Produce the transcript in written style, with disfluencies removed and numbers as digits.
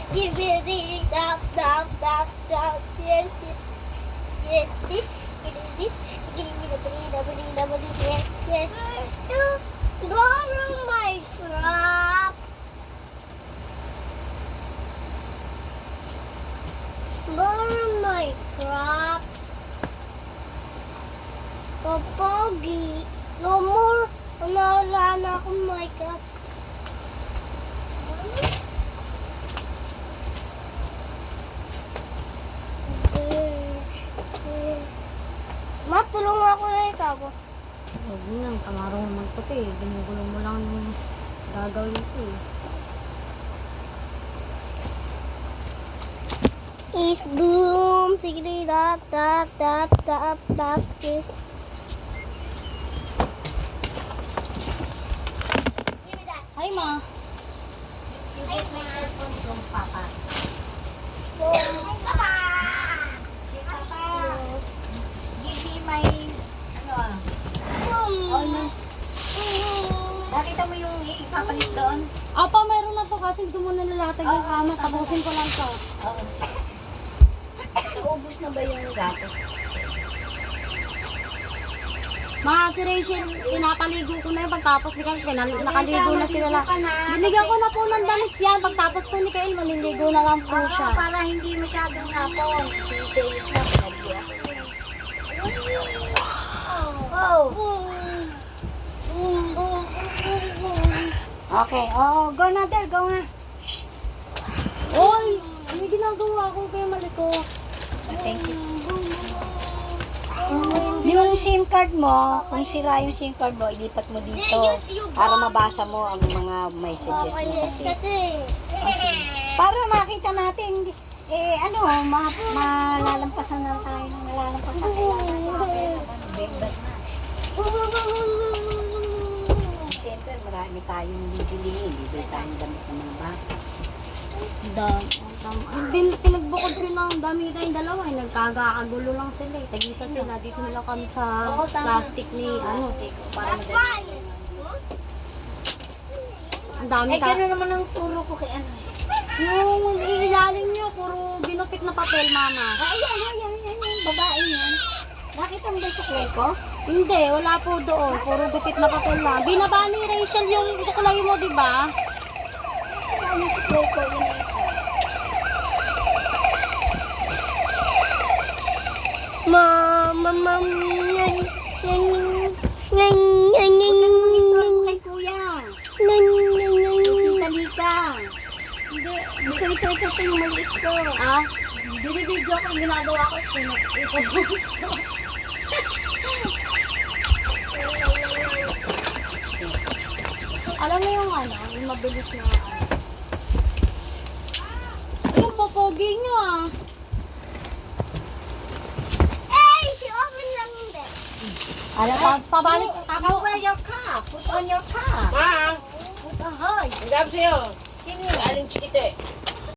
Skibidi dap dap dap dap. Yes, yes, yes. Dip, skibidi dip. Yes, yes. Borrow my crop. Borrow my crop. Pogi. No more. Wala na akong my crop. Ma, tulungan ako na ikaw. Huwag mo nang kamarong magputi. Ginugulo mo lang yung gagawin ko eh. Is doom. Sige, tap, tap, tap, tap, tap, kiss. Hi, ma. You get my cellphone from Papa. Papa! Si Papa, give me my, almost. Nakita mo yung ipapalit doon? Apa, mayroon na to kasi gusto mo na nalatag yung kama. Tapusin ko lang to. Oo, sige. Naubos na ba yung gatos? Ma, si Rachel, pinapaligo ko na yun. Pagtapos ni Kyle, nakaligo na sila lang. Binigyan ko na po ng damis yan. Pagtapos po ni Kyle, maliligo na lang po Oo, siya. para hindi masyadong napon. Sisayos na pinagsiya. Oh. Okay, oh, go na there, go na. Oy! May ginagawa ko kaya maliko. Thank you. Yung SIM card mo, kung sira yung SIM card mo, ilipat mo dito para mabasa mo ang mga messages mo sa SIM. Para makita natin, malalampasan na tayo ng malalampasan. Kailangan siyempre, marami tayong bibilihin. Bibili tayong damit ng mga bata. Hindi pinagbukod ko ng dami tayong dalawa. Nagkakagulo lang sila. Tag-isa sila. Dito na lang kami sa plastic ni ano. Para madali. Ang dami Gano'n naman ang turo ko kay ano. Yung ilalim niyo, puro binupit na papel, mama. Ayan. Babae yan. Nakita mo ba sa ko? Hindi, wala po doon. Puro gupit na papel lang. Binaba ni Rachel yung sukulay mo, di ba? Ano sa ko yun yung isa? Mama, Istorbo kay kuya. Tita Lika. Hindi. Ito yung maliit ko. Ah? Binibidyo ko yung ginagawa ko. Ipopost ko. Alam mo yung ano, yung mabilis na ano. Yung popogi nyo ah. Pabalik. You wear your cap. Put on your cap. Ma, Put on, hoy. ang sabi sa'yo, Sino yun? galing chikite.